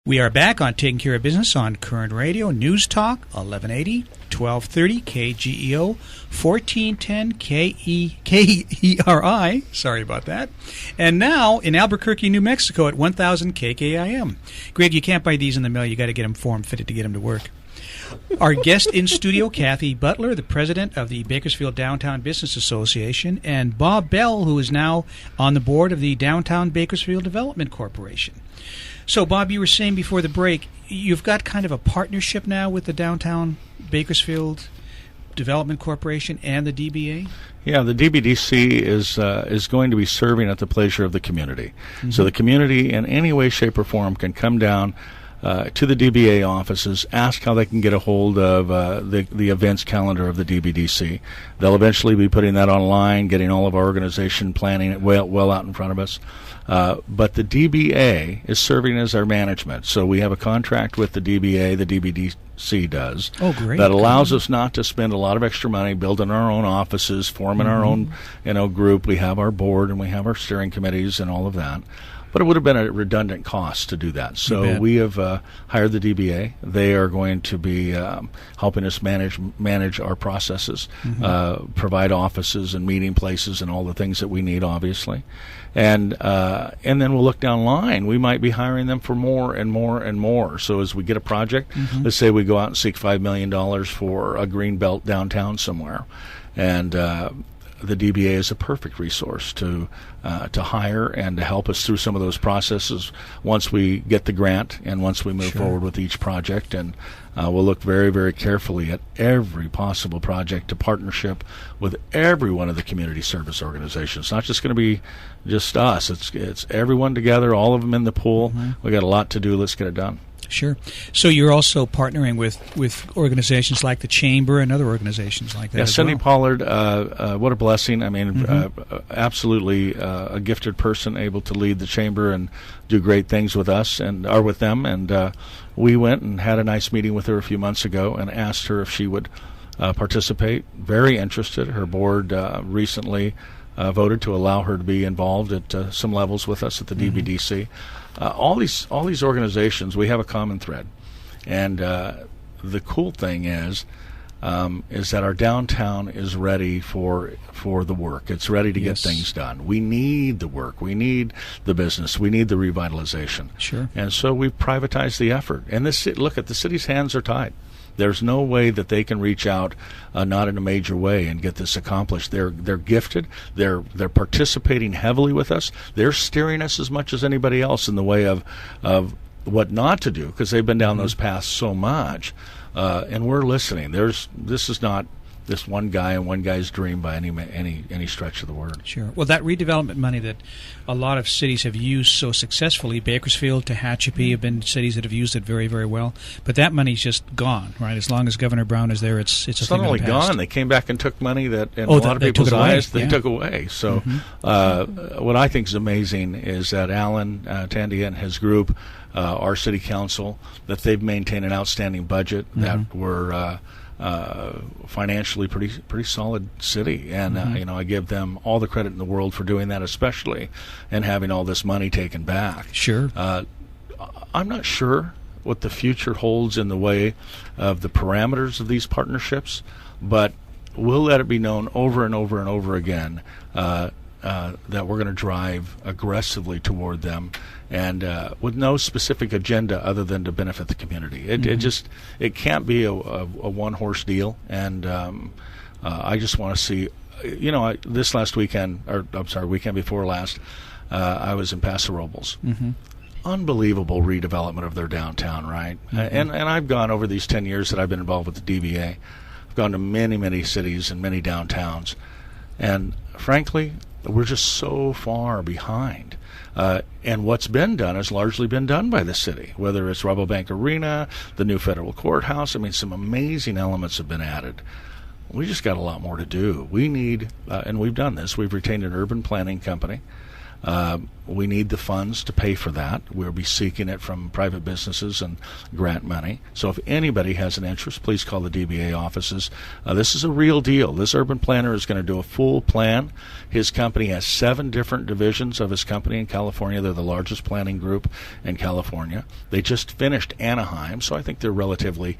We are back on Taking Care of Business on Current Radio, News Talk, 1180, 1230, KGEO, 1410, KERI, sorry about that, and now in Albuquerque, New Mexico at 1000 KKIM. Greg, you can't buy these in the mail. You got to get them form-fitted to get them to work. Our guest in studio, Cathy Butler, the president of the Bakersfield Downtown Business Association, and Bob Bell, who is now on the board of the Downtown Bakersfield Development Corporation. So, Bob, you were saying before the break, you've got kind of a partnership now with the Downtown Bakersfield Development Corporation and the DBA? Yeah, the DBDC is going to be serving at the pleasure of the community. Mm-hmm. So the community, in any way, shape, or form, can come down to the DBA offices, ask how they can get a hold of the events calendar of the DBDC. They'll eventually be putting that online, getting all of our organization planning it well out in front of us. But the DBA is serving as our management. So we have a contract with the DBA, the DBDC does. Oh, great. That allows us not to spend a lot of extra money building our own offices, forming our own group. We have our board and we have our steering committees and all of that. But it would have been a redundant cost to do that. So we have hired the DBA. They are going to be helping us manage our processes, provide offices and meeting places and all the things that we need, obviously. And then we'll look down the line. We might be hiring them for more and more and more. So as we get a project, let's say we go out and seek $5 million for a green belt downtown somewhere. And the DBA is a perfect resource to hire and to help us through some of those processes once we get the grant and once we move forward with each project. And we'll look very, very carefully at every possible project to partnership with every one of the community service organizations. It's not just going to be just us. It's everyone together, all of them in the pool. We got a lot to do. Let's get it done. Sure. So you're also partnering with organizations like the Chamber and other organizations like that. Yeah, Cindy Pollard, what a blessing. I mean, absolutely a gifted person, able to lead the Chamber and do great things with us and are with them. And we went and had a nice meeting with her a few months ago and asked her if she would participate. Very interested. Her board recently voted to allow her to be involved at some levels with us at the DBDC. All these organizations, we have a common thread, and the cool thing is that our downtown is ready for the work. It's ready to get things done. We need the work. We need the business. We need the revitalization. Sure. And so we've privatized the effort. And look, at the city's hands are tied. There's no way that they can reach out, not in a major way, and get this accomplished. They're gifted. They're participating heavily with us. They're steering us as much as anybody else in the way of what not to do, because they've been down those paths so much, and we're listening. This is not this one guy and one guy's dream by any stretch of the word. Sure. Well, that redevelopment money that a lot of cities have used so successfully, Bakersfield, Tehachapi have been cities that have used it very, very well. But that money's just gone, right? As long as Governor Brown is there, it's a thing not only of the past. gone. They came back and took money that, in a lot of people's eyes, they took away. So what I think is amazing is that Alan Tandia and his group, our city council, that they've maintained an outstanding budget, that we're financially pretty solid city, and I give them all the credit in the world for doing that, especially and having all this money taken back. Sure. I'm not sure what the future holds in the way of the parameters of these partnerships, but we'll let it be known over and over and over again that we're going to drive aggressively toward them, and with no specific agenda other than to benefit the community. It can't be a one-horse deal, and I just want to see, this last weekend, weekend before last, I was in Paso Robles. Unbelievable redevelopment of their downtown, right? And I've gone over these 10 years that I've been involved with the DVA. I've gone to many, many cities and many downtowns, and frankly, we're just so far behind. And what's been done has largely been done by the city, whether it's Rabobank Arena, the new federal courthouse. I mean, some amazing elements have been added. We just got a lot more to do. We need, and we've done this, we've retained an urban planning company. we need the funds to pay for that. We'll be seeking it from private businesses and grant money. So if anybody has an interest, please call the DBA offices. This is a real deal. This urban planner is going to do a full plan. His company has 7 different divisions of his company in California. They're the largest planning group in California. They just finished Anaheim, so I think they're relatively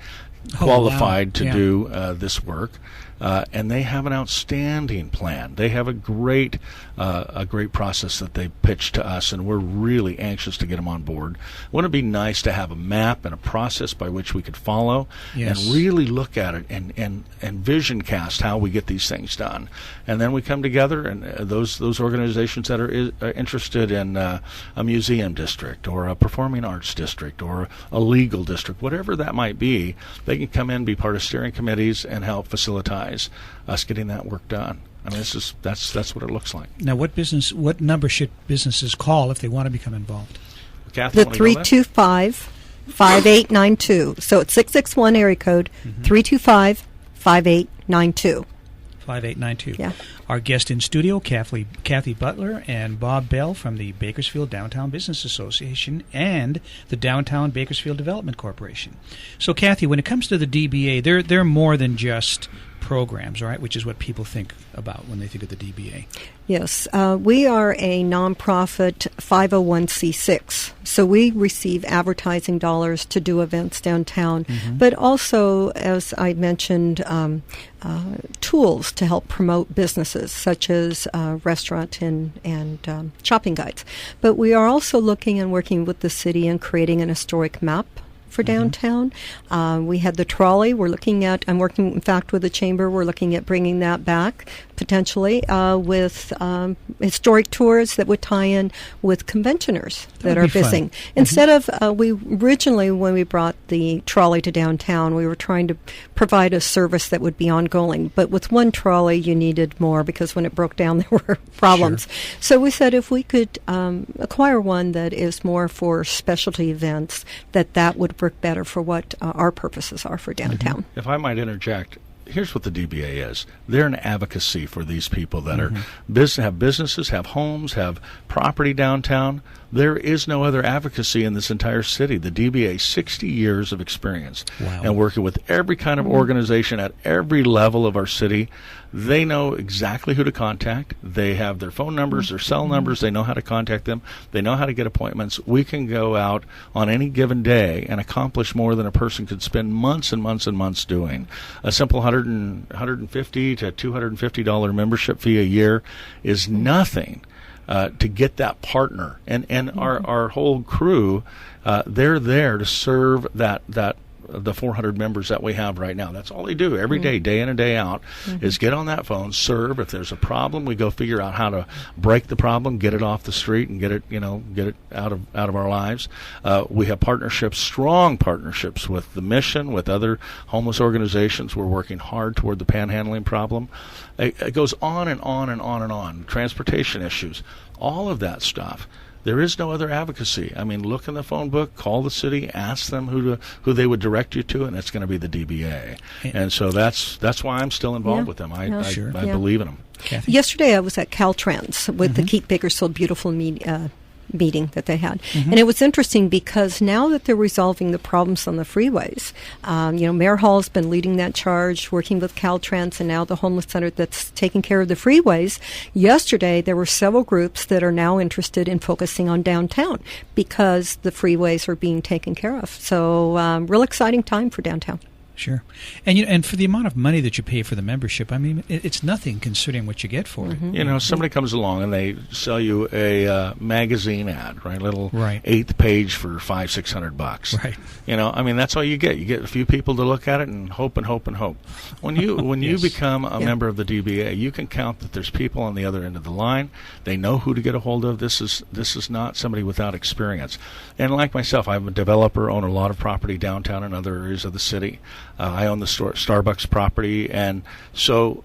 qualified to do this work. And they have an outstanding plan. They have a great process that they pitched to us, and we're really anxious to get them on board. Wouldn't it be nice to have a map and a process by which we could follow and really look at it and vision cast how we get these things done? And then we come together, and those organizations that are interested in a museum district or a performing arts district or a legal district, whatever that might be, they can come in, be part of steering committees, and help facilitate us getting that work done. I mean, that's what it looks like. Now, what number should businesses call if they want to become involved? Cathy, the 325-5892. So it's 661 area code 325-5892. 5892. Yeah. Our guest in studio, Cathy Butler and Bob Bell from the Bakersfield Downtown Business Association and the Downtown Bakersfield Development Corporation. So, Cathy, when it comes to the DBA, they're more than just programs, right? Which is what people think about when they think of the DBA. Yes, we are a nonprofit 501c6, so we receive advertising dollars to do events downtown, but also, as I mentioned, tools to help promote businesses, such as restaurant and shopping guides. But we are also looking and working with the city and creating an historic map for downtown. We had the trolley. I'm working, in fact, with the chamber. We're looking at bringing that back, potentially, with historic tours that would tie in with conventioners that are visiting. Instead of, we originally, when we brought the trolley to downtown, we were trying to provide a service that would be ongoing. But with one trolley, you needed more because when it broke down, there were problems. Sure. So we said if we could acquire one that is more for specialty events, that would work better for what our purposes are for downtown. If I might interject, here's what the DBA is. They're an advocacy for these people that are have businesses, have homes, have property downtown. There is no other advocacy in this entire city. The DBA, 60 years of experience and working with every kind of organization at every level of our city. They know exactly who to contact. They have their phone numbers, their cell numbers. They know how to contact them. They know how to get appointments. We can go out on any given day and accomplish more than a person could spend months and months and months doing. A simple $150 to $250 membership fee a year is nothing to get that partner. And our whole crew, they're there to serve the 400 members that we have right now. That's all they do every day, day in and day out, is get on that phone, serve. If there's a problem, we go figure out how to break the problem, get it off the street, and get it out of our lives. We have partnerships, strong partnerships with the Mission, with other homeless organizations. We're working hard toward the panhandling problem. It goes on and on and on and on. Transportation issues, all of that stuff. There is no other advocacy. I mean, look in the phone book, call the city, ask them who they would direct you to, and it's going to be the DBA. And so that's why I'm still involved with them. I believe in them. Cathy? Yesterday I was at Caltrans with the Keep Bakersfield Beautiful meeting that they had. And it was interesting because now that they're resolving the problems on the freeways, Mayor Hall's been leading that charge, working with Caltrans, and now the homeless center that's taking care of the freeways. Yesterday, there were several groups that are now interested in focusing on downtown because the freeways are being taken care of. So, real exciting time for downtown. Sure. And for the amount of money that you pay for the membership, I mean, it's nothing considering what you get for it. Somebody comes along and they sell you a magazine ad, right? Little right. 8th page for $500-600. Right. I mean, that's all you get. You get a few people to look at it and hope and hope and hope. When you become a member of the DBA, you can count that there's people on the other end of the line. They know who to get a hold of. This is not somebody without experience. And like myself, I'm a developer, own a lot of property downtown and other areas of the city. I own the Starbucks property, and so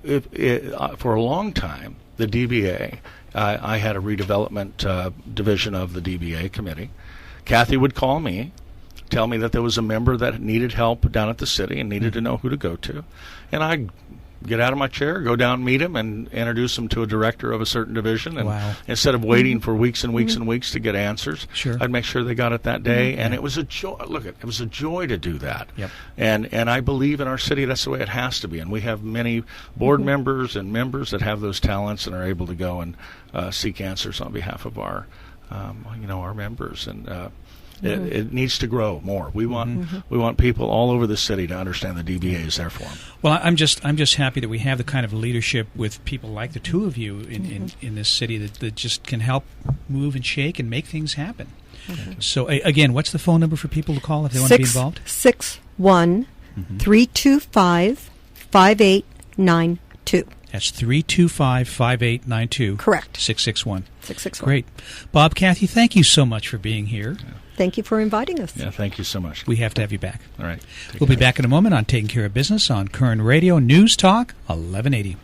for a long time, the DBA, I had a redevelopment division of the DBA committee. Cathy would call me, tell me that there was a member that needed help down at the city and needed to know who to go to, and I'd get out of my chair, go down, meet them, and introduce them to a director of a certain division. And Wow. instead of waiting for weeks and weeks and weeks to get answers, Sure. I'd make sure they got it that day. And it was a joy. Look, it was a joy to do that. Yep. And I believe in our city that's the way it has to be. And we have many board members and members that have those talents and are able to go and seek answers on behalf of our, our members. And it needs to grow more. We want people all over the city to understand the DBA is there for them. Well, I'm just happy that we have the kind of leadership with people like the two of you in this city that just can help move and shake and make things happen. So again, what's the phone number for people to call if they want to be involved? 661-325-5892. That's 325-5892. Correct. 661. 661. Great. Bob, Cathy, thank you so much for being here. Thank you for inviting us. Yeah, thank you so much. We have to have you back. All right. We'll be back in a moment on Taking Care of Business on Kern Radio News Talk 1180.